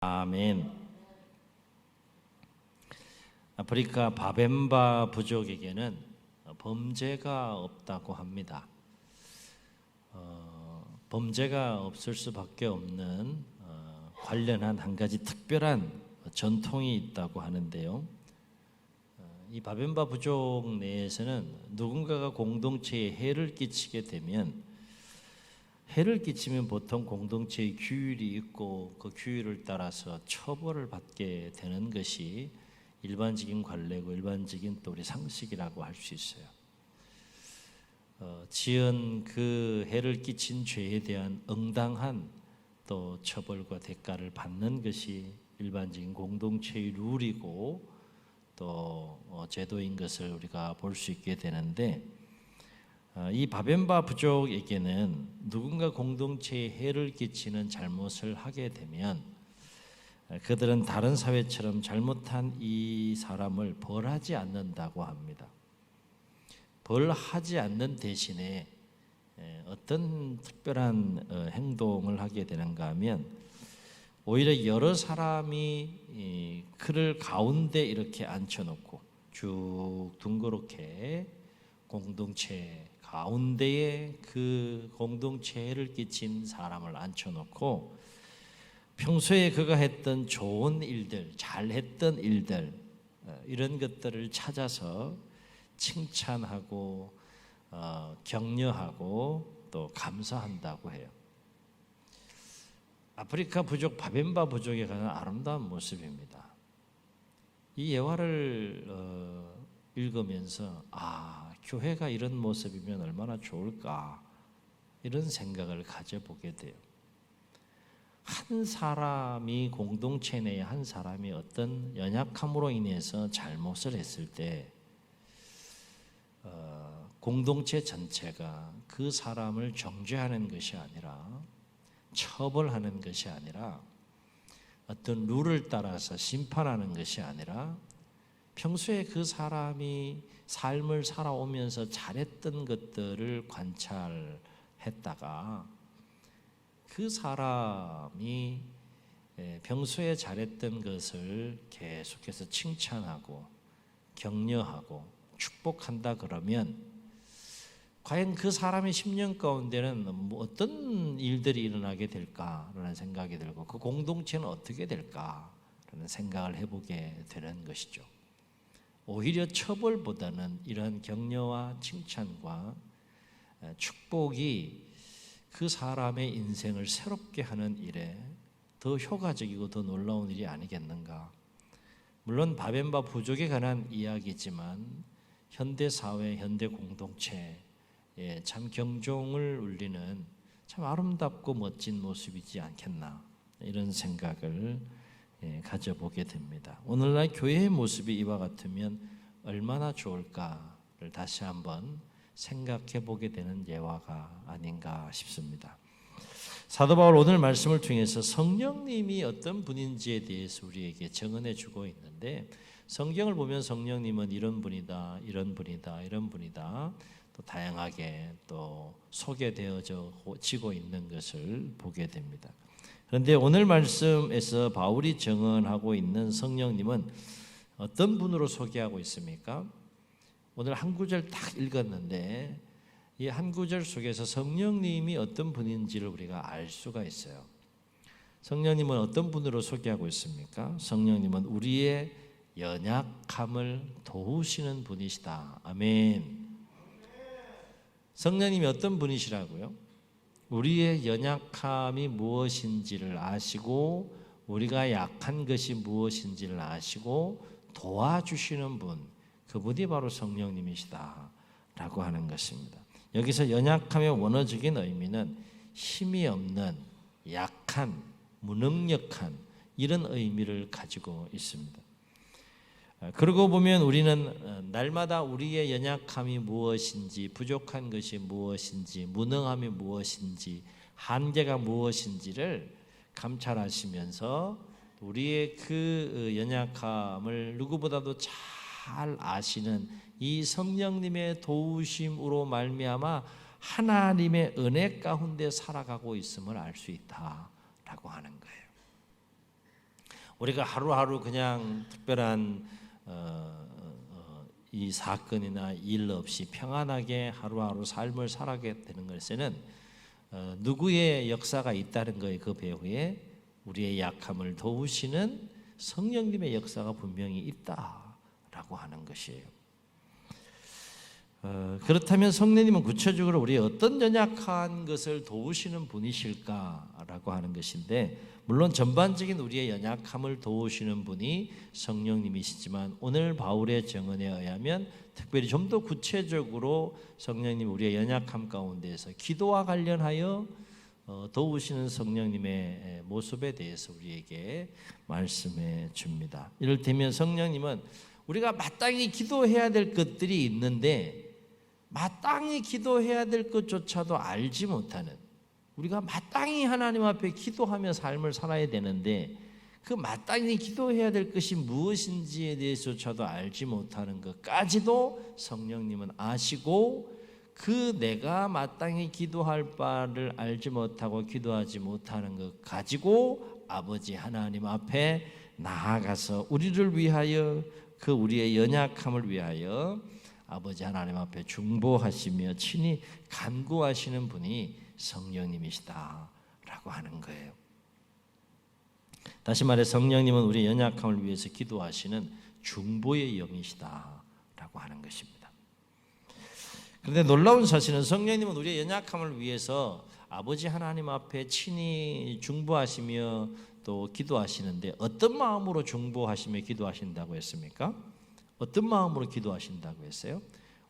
아멘. 아프리카 바벤바 부족에게는 범죄가 없다고 합니다. 범죄가 없을 수밖에 없는 관련한 한 가지 특별한 전통이 있다고 하는데요. 이 바벤바 부족 내에서는 누군가가 공동체에 해를 끼치게 되면 해를 끼치면 보통 공동체의 규율이 있고 그 규율을 따라서 처벌을 받게 되는 것이 일반적인 관례고 일반적인 또 우리 상식이라고 할 수 있어요. 지은 그 해를 끼친 죄에 대한 응당한 또 처벌과 대가를 받는 것이 일반적인 공동체의 룰이고 또 제도인 것을 우리가 볼 수 있게 되는데, 이 바벤바 부족에게는 누군가 공동체에 해를 끼치는 잘못을 하게 되면 그들은 다른 사회처럼 잘못한 이 사람을 벌하지 않는다고 합니다. 벌하지 않는 대신에 어떤 특별한 행동을 하게 되는가 하면 오히려 여러 사람이 그를 가운데 이렇게 앉혀놓고 쭉 둥그렇게 공동체 가운데에 그 공동체를 끼친 사람을 앉혀놓고 평소에 그가 했던 좋은 일들, 잘했던 일들, 이런 것들을 찾아서 칭찬하고 격려하고 또 감사한다고 해요. 아프리카 부족 바벤바 부족에 관한 아름다운 모습입니다. 이 예화를 읽으면서 교회가 이런 모습이면 얼마나 좋을까, 이런 생각을 가져보게 돼요. 한 사람이 공동체 내에 한 사람이 어떤 연약함으로 인해서 잘못을 했을 때 공동체 전체가 그 사람을 정죄하는 것이 아니라 처벌하는 것이 아니라 어떤 룰을 따라서 심판하는 것이 아니라 평소에 그 사람이 삶을 살아오면서 잘했던 것들을 관찰했다가 그 사람이 평소에 잘했던 것을 계속해서 칭찬하고 격려하고 축복한다 그러면 과연 그 사람의 10년 가운데는 어떤 일들이 일어나게 될까라는 생각이 들고 그 공동체는 어떻게 될까라는 생각을 해보게 되는 것이죠. 오히려 처벌보다는 이런 격려와 칭찬과 축복이 그 사람의 인생을 새롭게 하는 일에 더 효과적이고 더 놀라운 일이 아니겠는가. 물론 바벤바 부족에 관한 이야기지만 현대 사회, 현대 공동체에 참 경종을 울리는 참 아름답고 멋진 모습이지 않겠나, 이런 생각을 가져보게 됩니다. 오늘날 교회의 모습이 이와 같으면 얼마나 좋을까를 다시 한번 생각해 보게 되는 예화가 아닌가 싶습니다. 사도 바울 오늘 말씀을 통해서 성령님이 어떤 분인지에 대해서 우리에게 정언해 주고 있는데, 성경을 보면 성령님은 이런 분이다, 이런 분이다, 이런 분이다, 또 다양하게 또 소개되어지고 있는 것을 보게 됩니다. 그런데 오늘 말씀에서 바울이 정언하고 있는 성령님은 어떤 분으로 소개하고 있습니까? 오늘 한 구절 딱 읽었는데 이 한 구절 속에서 성령님이 어떤 분인지를 우리가 알 수가 있어요. 성령님은 어떤 분으로 소개하고 있습니까? 성령님은 우리의 연약함을 도우시는 분이시다. 아멘. 성령님이 어떤 분이시라고요? 우리의 연약함이 무엇인지를 아시고 우리가 약한 것이 무엇인지를 아시고 도와주시는 분, 그분이 바로 성령님이시다라고 하는 것입니다. 여기서 연약함의 원어적인 의미는 힘이 없는, 약한, 무능력한, 이런 의미를 가지고 있습니다. 그러고 보면 우리는 날마다 우리의 연약함이 무엇인지, 부족한 것이 무엇인지, 무능함이 무엇인지, 한계가 무엇인지를 감찰하시면서 우리의 그 연약함을 누구보다도 잘 아시는 이 성령님의 도우심으로 말미암아 하나님의 은혜 가운데 살아가고 있음을 알 수 있다라고 하는 거예요. 우리가 하루하루 그냥 특별한 이 사건이나 일 없이 평안하게 하루하루 삶을 살아가게 되는 것에는 누구의 역사가 있다는 거예요. 그 배후에 우리의 약함을 도우시는 성령님의 역사가 분명히 있다라고 하는 것이에요. 그렇다면 성령님은 구체적으로 우리의 어떤 연약한 것을 도우시는 분이실까라고 하는 것인데, 물론 전반적인 우리의 연약함을 도우시는 분이 성령님이시지만 오늘 바울의 증언에 의하면 특별히 좀 더 구체적으로 성령님이 우리의 연약함 가운데에서 기도와 관련하여 도우시는 성령님의 모습에 대해서 우리에게 말씀해 줍니다. 이를테면 성령님은 우리가 마땅히 기도해야 될 것들이 있는데 마땅히 기도해야 될 것조차도 알지 못하는, 우리가 마땅히 하나님 앞에 기도하며 삶을 살아야 되는데 그 마땅히 기도해야 될 것이 무엇인지에 대해서조차도 알지 못하는 것까지도 성령님은 아시고, 그 내가 마땅히 기도할 바를 알지 못하고 기도하지 못하는 것 가지고 아버지 하나님 앞에 나아가서 우리를 위하여, 그 우리의 연약함을 위하여 아버지 하나님 앞에 중보하시며 친히 간구하시는 분이 성령님이시다라고 하는 거예요. 다시 말해 성령님은 우리의 연약함을 위해서 기도하시는 중보의 영이시다라고 하는 것입니다. 그런데 놀라운 사실은 성령님은 우리의 연약함을 위해서 아버지 하나님 앞에 친히 중보하시며 또 기도하시는데 어떤 마음으로 중보하시며 기도하신다고 했습니까? 어떤 마음으로 기도하신다고 했어요?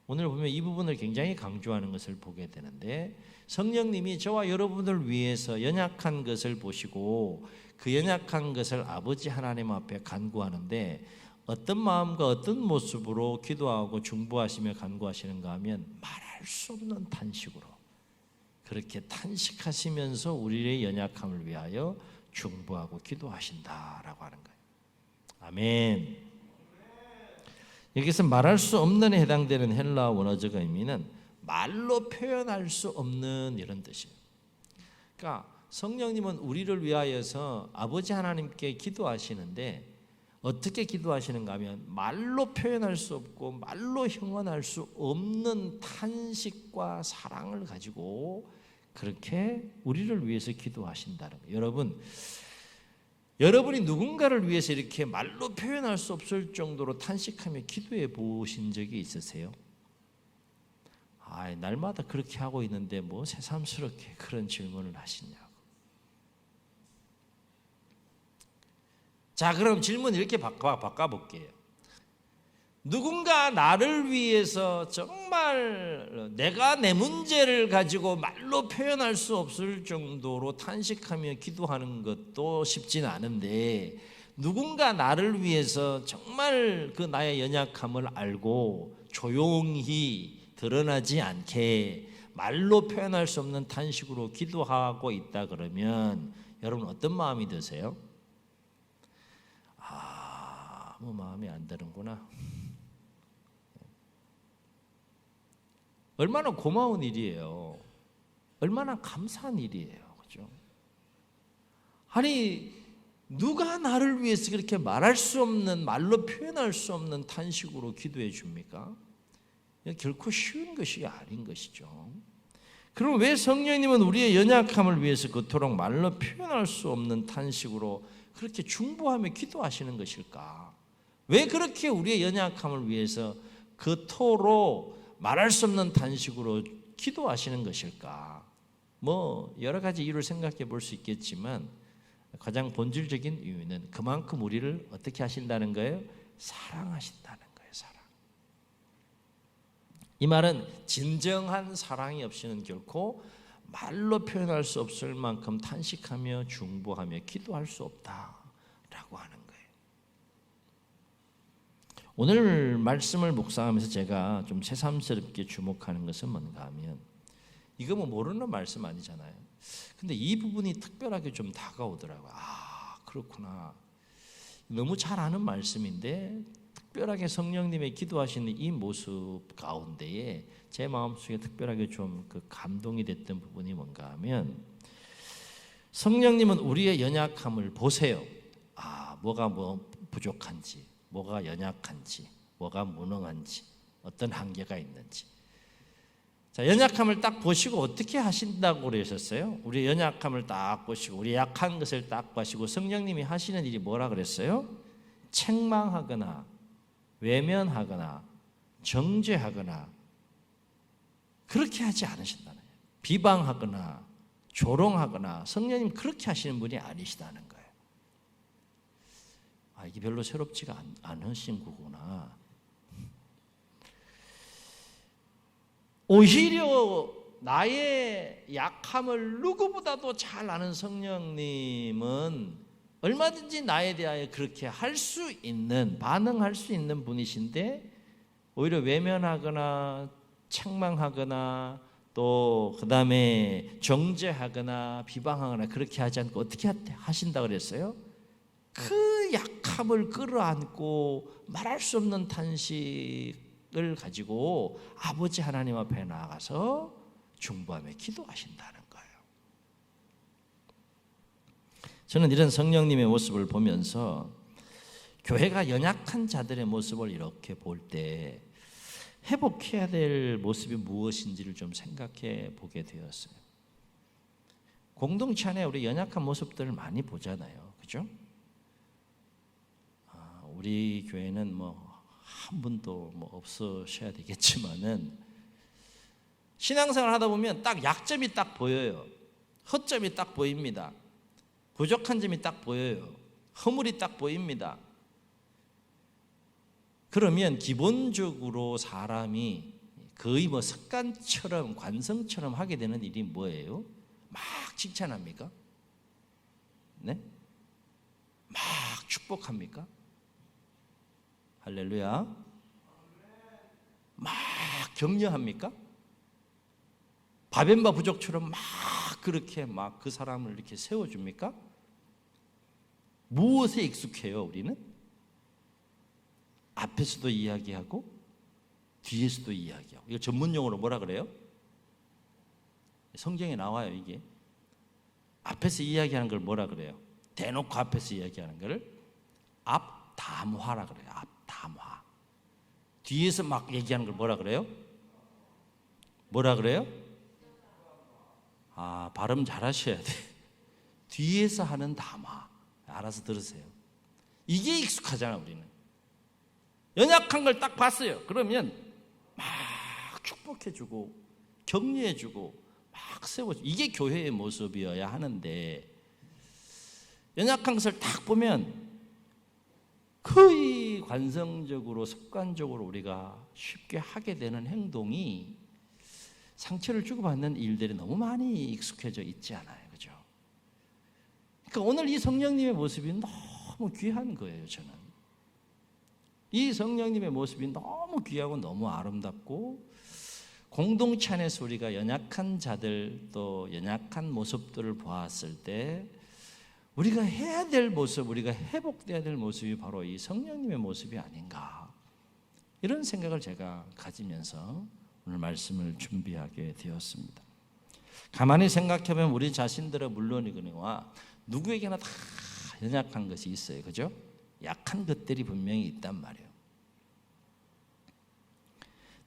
오늘 보면 이 부분을 굉장히 강조하는 것을 보게 되는데, 성령님이 저와 여러분을 위해서 연약한 것을 보시고 그 연약한 것을 아버지 하나님 앞에 간구하는데 어떤 마음과 어떤 모습으로 기도하고 중보하시며 간구하시는가 하면 말할 수 없는 탄식으로 그렇게 탄식하시면서 우리의 연약함을 위하여 중보하고 기도하신다라고 하는 거예요. 아멘. 여기서 말할 수 없는에 해당되는 헬라 원어적 의미는 말로 표현할 수 없는 이런 뜻이에요. 그러니까 성령님은 우리를 위하여서 아버지 하나님께 기도하시는데 어떻게 기도하시는가 하면 말로 표현할 수 없고 말로 형언할 수 없는 탄식과 사랑을 가지고 그렇게 우리를 위해서 기도하신다는 거예요. 여러분이 누군가를 위해서 이렇게 말로 표현할 수 없을 정도로 탄식하며 기도해 보신 적이 있으세요? 날마다 그렇게 하고 있는데 뭐 새삼스럽게 그런 질문을 하시냐고. 자, 그럼 질문 이렇게 바꿔볼게요. 누군가 나를 위해서 정말 내가 내 문제를 가지고 말로 표현할 수 없을 정도로 탄식하며 기도하는 것도 쉽지는 않은데, 누군가 나를 위해서 정말 그 나의 연약함을 알고 조용히 드러나지 않게 말로 표현할 수 없는 탄식으로 기도하고 있다 그러면 여러분 어떤 마음이 드세요? 아무 마음이 안 드는구나. 얼마나 고마운 일이에요. 얼마나 감사한 일이에요. 그죠? 아니, 누가 나를 위해서 그렇게 말할 수 없는, 말로 표현할 수 없는 탄식으로 기도해 줍니까? 결코 쉬운 것이 아닌 것이죠. 그럼 왜 성령님은 우리의 연약함을 위해서 그토록 말로 표현할 수 없는 탄식으로 그렇게 중보하며 기도하시는 것일까? 왜 그렇게 우리의 연약함을 위해서 그토록 말할 수 없는 탄식으로 기도하시는 것일까? 뭐 여러 가지 이유를 생각해 볼 수 있겠지만 가장 본질적인 이유는 그만큼 우리를 어떻게 하신다는 거예요? 사랑하신다는 거예요. 사랑. 이 말은 진정한 사랑이 없이는 결코 말로 표현할 수 없을 만큼 탄식하며 중보하며 기도할 수 없다라고 하는 거예요. 오늘 말씀을 묵상하면서 제가 좀 새삼스럽게 주목하는 것은 뭔가 하면, 이거 뭐 모르는 말씀 아니잖아요. 근데 이 부분이 특별하게 좀 다가오더라고요. 그렇구나. 너무 잘 아는 말씀인데 특별하게 성령님의 기도하시는 이 모습 가운데에 제 마음속에 특별하게 좀 그 감동이 됐던 부분이 뭔가 하면, 성령님은 우리의 연약함을 보세요. 뭐가 부족한지, 뭐가 연약한지, 뭐가 무능한지, 어떤 한계가 있는지. 자, 연약함을 딱 보시고 어떻게 하신다고 그러셨어요? 우리 연약함을 딱 보시고 우리 약한 것을 딱 보시고 성령님이 하시는 일이 뭐라 그랬어요? 책망하거나 외면하거나 정죄하거나 그렇게 하지 않으신다는 거예요. 비방하거나 조롱하거나 성령님 그렇게 하시는 분이 아니시다는 거예요. 이게 별로 새롭지가 않으신 거구나. 오히려 나의 약함을 누구보다도 잘 아는 성령님은 얼마든지 나에 대하여 그렇게 할 수 있는, 반응할 수 있는 분이신데 오히려 외면하거나 책망하거나 또 그 다음에 정죄하거나 비방하거나 그렇게 하지 않고 어떻게 하신다고 그랬어요? 그 약함을 끌어안고 말할 수 없는 탄식을 가지고 아버지 하나님 앞에 나아가서 중보하며 기도하신다는 거예요. 저는 이런 성령님의 모습을 보면서 교회가 연약한 자들의 모습을 이렇게 볼 때 회복해야 될 모습이 무엇인지를 좀 생각해 보게 되었어요. 공동체 안에 우리 연약한 모습들을 많이 보잖아요. 그죠? 우리 교회는 한 분도 없으셔야 되겠지만은 신앙생활 하다 보면 딱 약점이 딱 보여요. 허점이 딱 보입니다. 부족한 점이 딱 보여요. 허물이 딱 보입니다. 그러면 기본적으로 사람이 거의 습관처럼 관성처럼 하게 되는 일이 뭐예요? 막 칭찬합니까? 네? 막 축복합니까? 할렐루야. 막 격려합니까? 바벤바 부족처럼 막 그렇게 막 그 사람을 이렇게 세워줍니까? 무엇에 익숙해요, 우리는? 앞에서도 이야기하고 뒤에서도 이야기하고. 이거 전문용어로 뭐라 그래요? 성경에 나와요, 이게. 앞에서 이야기하는 걸 뭐라 그래요? 대놓고 앞에서 이야기하는 거를 앞담화라 그래요. 앞담화. 뒤에서 막 얘기하는 걸 뭐라 그래요? 뭐라 그래요? 발음 잘하셔야 돼. 뒤에서 하는 담화. 알아서 들으세요. 이게 익숙하잖아, 우리는. 연약한 걸 딱 봤어요. 그러면 막 축복해주고 격려해주고 막 세워주고. 이게 교회의 모습이어야 하는데 연약한 것을 딱 보면 거의 관성적으로 습관적으로 우리가 쉽게 하게 되는 행동이 상처를 주고받는 일들이 너무 많이 익숙해져 있지 않아요. 그죠? 그러니까 오늘 이 성령님의 모습이 너무 귀한 거예요. 저는 이 성령님의 모습이 너무 귀하고 너무 아름답고 공동체 안에서 우리가 연약한 자들 또 연약한 모습들을 보았을 때 우리가 해야 될 모습, 우리가 회복돼야 될 모습이 바로 이 성령님의 모습이 아닌가, 이런 생각을 제가 가지면서 오늘 말씀을 준비하게 되었습니다. 가만히 생각해보면 우리 자신들은 물론이거니와 누구에게나 다 연약한 것이 있어요. 그죠? 약한 것들이 분명히 있단 말이에요.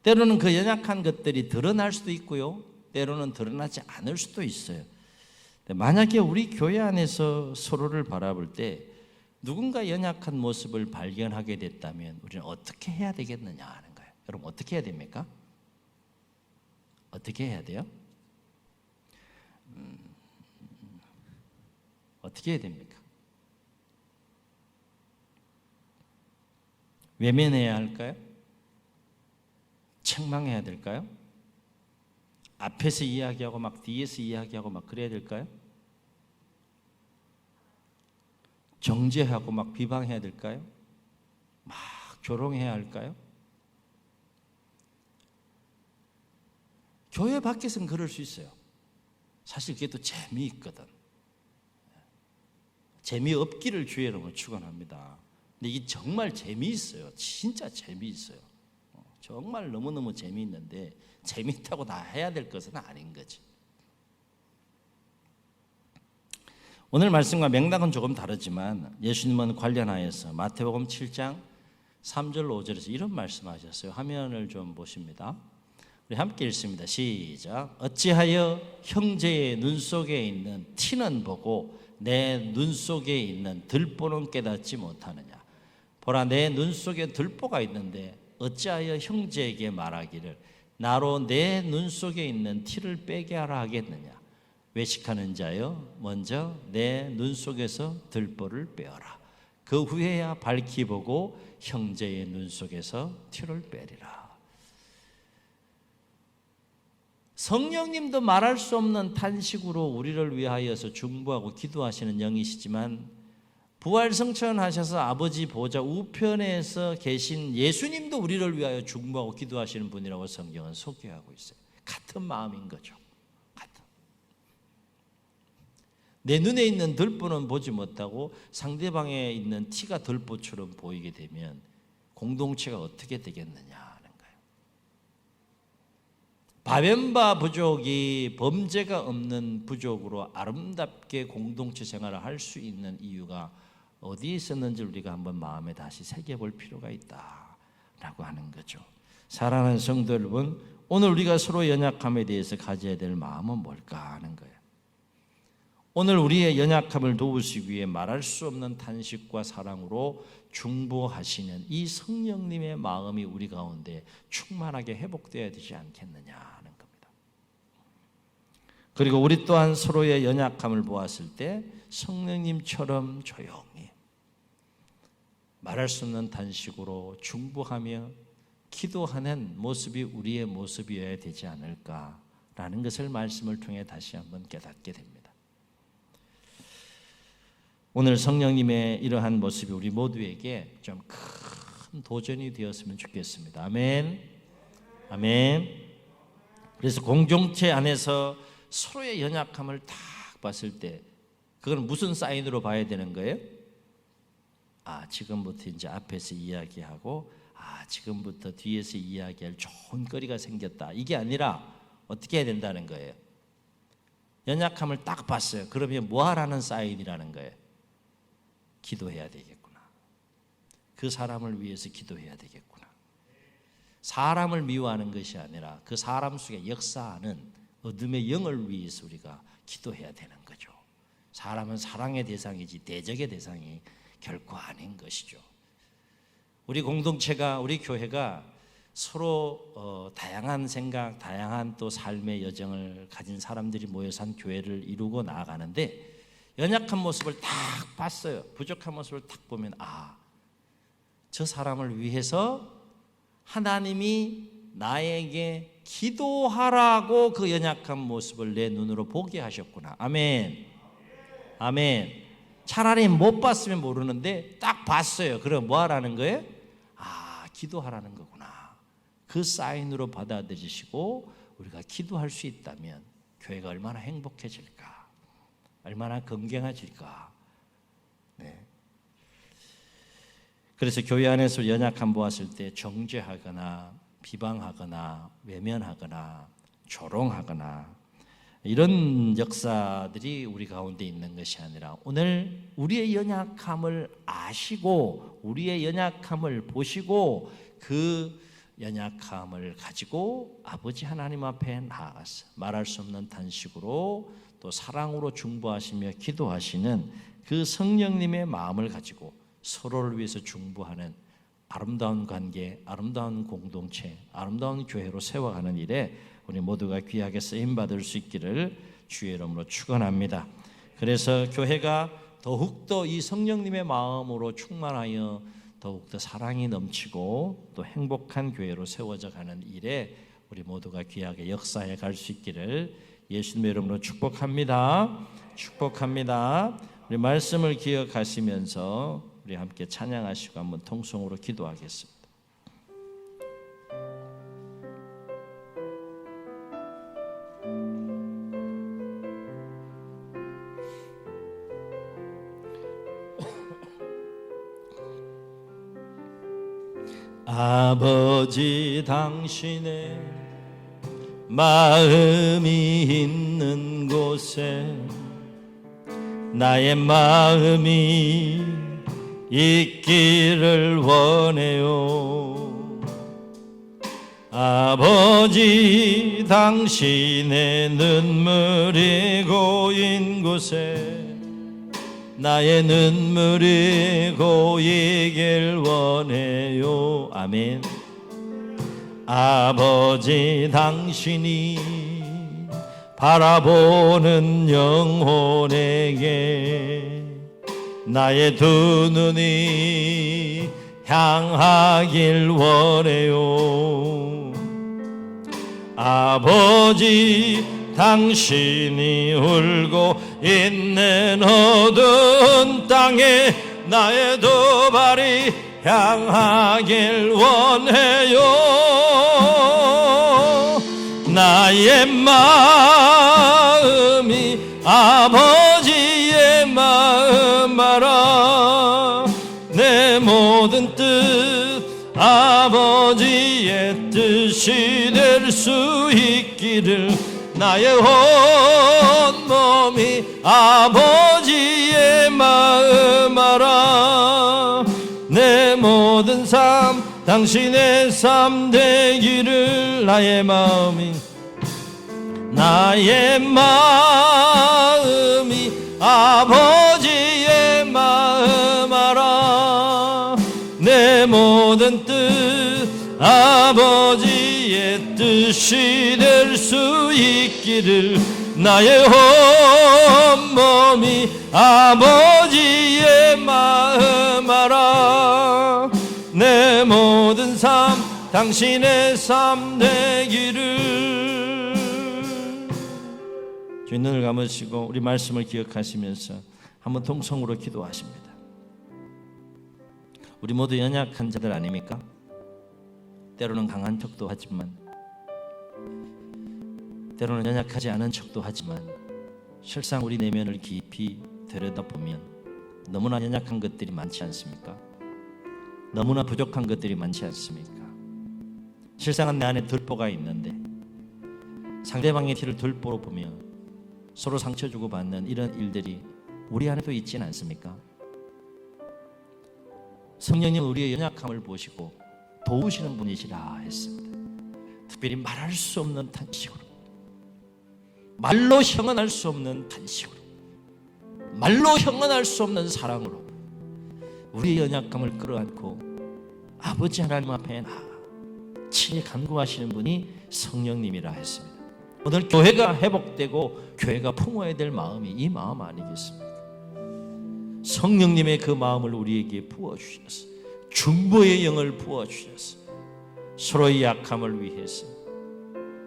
때로는 그 연약한 것들이 드러날 수도 있고요, 때로는 드러나지 않을 수도 있어요. 만약에 우리 교회 안에서 서로를 바라볼 때 누군가 연약한 모습을 발견하게 됐다면 우리는 어떻게 해야 되겠느냐 하는 거예요. 여러분, 어떻게 해야 됩니까? 어떻게 해야 돼요? 어떻게 해야 됩니까? 외면해야 할까요? 책망해야 될까요? 앞에서 이야기하고 막 뒤에서 이야기하고 막 그래야 될까요? 정죄하고 막 비방해야 될까요? 막 조롱해야 할까요? 교회 밖에서는 그럴 수 있어요. 사실 그게 또 재미있거든. 재미없기를 주의 이름으로 축원합니다. 근데 이게 정말 재미있어요. 진짜 재미있어요. 정말 너무너무 재미있는데 재미있다고 다 해야 될 것은 아닌 거지. 오늘 말씀과 맥락은 조금 다르지만 예수님은 관련하여서 마태복음 7장 3절 5절에서 이런 말씀하셨어요. 화면을 좀 보십니다. 우리 함께 읽습니다. 시작. 어찌하여 형제의 눈 속에 있는 티는 보고 내 눈 속에 있는 들보는 깨닫지 못하느냐. 보라, 내 눈 속에 들보가 있는데 어찌하여 형제에게 말하기를 나로 내 눈 속에 있는 티를 빼게 하라 하겠느냐. 외식하는 자여, 먼저 내 눈 속에서 들보를 빼어라. 그 후에야 밝히 보고 형제의 눈 속에서 티를 빼리라. 성령님도 말할 수 없는 탄식으로 우리를 위하여서 중보하고 기도하시는 영이시지만 부활승천하셔서 아버지 보좌 우편에서 계신 예수님도 우리를 위하여 중보하고 기도하시는 분이라고 성경은 소개하고 있어요. 같은 마음인 거죠. 내 눈에 있는 들보는 보지 못하고 상대방에 있는 티가 들보처럼 보이게 되면 공동체가 어떻게 되겠느냐 하는 거예요. 바벤바 부족이 범죄가 없는 부족으로 아름답게 공동체 생활을 할 수 있는 이유가 어디에 있었는지 우리가 한번 마음에 다시 새겨볼 필요가 있다라고 하는 거죠. 사랑하는 성도 여러분, 오늘 우리가 서로 연약함에 대해서 가져야 될 마음은 뭘까 하는 거예요. 오늘 우리의 연약함을 도우시기 위해 말할 수 없는 탄식과 사랑으로 중보하시는 이 성령님의 마음이 우리 가운데 충만하게 회복되어야 되지 않겠느냐 하는 겁니다. 그리고 우리 또한 서로의 연약함을 보았을 때 성령님처럼 조용히 말할 수 없는 탄식으로 중보하며 기도하는 모습이 우리의 모습이어야 되지 않을까라는 것을 말씀을 통해 다시 한번 깨닫게 됩니다. 오늘 성령님의 이러한 모습이 우리 모두에게 좀 큰 도전이 되었으면 좋겠습니다. 아멘. 아멘. 그래서 공동체 안에서 서로의 연약함을 딱 봤을 때 그건 무슨 사인으로 봐야 되는 거예요? 지금부터 이제 앞에서 이야기하고 지금부터 뒤에서 이야기할 좋은 거리가 생겼다. 이게 아니라 어떻게 해야 된다는 거예요? 연약함을 딱 봤어요. 그러면 뭐 하라는 사인이라는 거예요? 기도해야 되겠구나. 그 사람을 위해서 기도해야 되겠구나. 사람을 미워하는 것이 아니라 그 사람 속에 역사하는 어둠의 영을 위해서 우리가 기도해야 되는 거죠. 사람은 사랑의 대상이지 대적의 대상이 결코 아닌 것이죠. 우리 공동체가, 우리 교회가 서로 다양한 생각, 다양한 또 삶의 여정을 가진 사람들이 모여서 한 교회를 이루고 나아가는데 연약한 모습을 딱 봤어요. 부족한 모습을 딱 보면 저 사람을 위해서 하나님이 나에게 기도하라고 그 연약한 모습을 내 눈으로 보게 하셨구나. 아멘. 아멘. 차라리 못 봤으면 모르는데 딱 봤어요. 그럼 뭐 하라는 거예요? 기도하라는 거구나. 그 사인으로 받아들이시고 우리가 기도할 수 있다면 교회가 얼마나 행복해질까? 얼마나 건강해질까? 네. 그래서 교회 안에서 연약함 보았을 때 정죄하거나 비방하거나 외면하거나 조롱하거나 이런 역사들이 우리 가운데 있는 것이 아니라 오늘 우리의 연약함을 아시고 우리의 연약함을 보시고 그 연약함을 가지고 아버지 하나님 앞에 나아가서 말할 수 없는 탄식으로 또 사랑으로 중보하시며 기도하시는 그 성령님의 마음을 가지고 서로를 위해서 중보하는 아름다운 관계, 아름다운 공동체, 아름다운 교회로 세워가는 일에 우리 모두가 귀하게 쓰임받을 수 있기를 주의 이름으로 축원합니다. 그래서 교회가 더욱더 이 성령님의 마음으로 충만하여 더욱더 사랑이 넘치고 또 행복한 교회로 세워져 가는 일에 우리 모두가 귀하게 역사해 갈 수 있기를 예수님의 이름으로 축복합니다. 축복합니다. 우리 말씀을 기억하시면서 우리 함께 찬양하시고 한번 통성으로 기도하겠습니다. 아버지 당신의 마음이 있는 곳에 나의 마음이 있기를 원해요. 아버지, 당신의 눈물이 고인 곳에 나의 눈물이 고이길 원해요. 아멘. 아버지, 당신이 바라보는 영혼에게 나의 두 눈이 향하길 원해요. 아버지, 당신이 울고 있는 어두운 땅에 나의 두 발이 향하길 원해요. 나의 마음이 아버지의 마음 알아. 내 모든 뜻 아버지의 뜻이 될 수 있기를 나의 온 몸이 아버지의 마음 알아. 내 모든 삶 당신의 삶 되기를 나의 마음이 아버지의 마음 알아. 내 모든 뜻 아버지의 뜻이 될 수 있기를 나의 온 몸이 아버지의 마음 알아. 내 모든 삶 당신의 삶 되기를. 주님, 눈을 감으시고 우리 말씀을 기억하시면서 한번 통성으로 기도하십니다. 우리 모두 연약한 자들 아닙니까? 때로는 강한 척도 하지만 때로는 연약하지 않은 척도 하지만 실상 우리 내면을 깊이 들여다보면 너무나 연약한 것들이 많지 않습니까? 너무나 부족한 것들이 많지 않습니까? 실상은 내 안에 들보가 있는데 상대방의 티를 들보로 보며 서로 상처 주고받는 이런 일들이 우리 안에도 있지는 않습니까? 성령님 우리의 연약함을 보시고 도우시는 분이시라 했습니다. 특별히 말할 수 없는 탄식으로, 말로 형언할 수 없는 탄식으로, 말로 형언할 수 없는 사랑으로 우리의 연약함을 끌어안고 아버지 하나님 앞에 친히 간구하시는 분이 성령님이라 했습니다. 오늘 교회가 회복되고 교회가 품어야 될 마음이 이 마음 아니겠습니까? 성령님의 그 마음을 우리에게 부어주셔서 중보의 영을 부어주셔서 서로의 약함을 위해서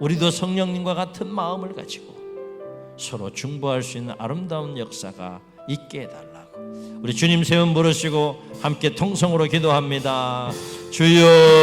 우리도 성령님과 같은 마음을 가지고 서로 중보할 수 있는 아름다운 역사가 있게 해달라고 우리 주님 세 번 부르시고 함께 통성으로 기도합니다. 주여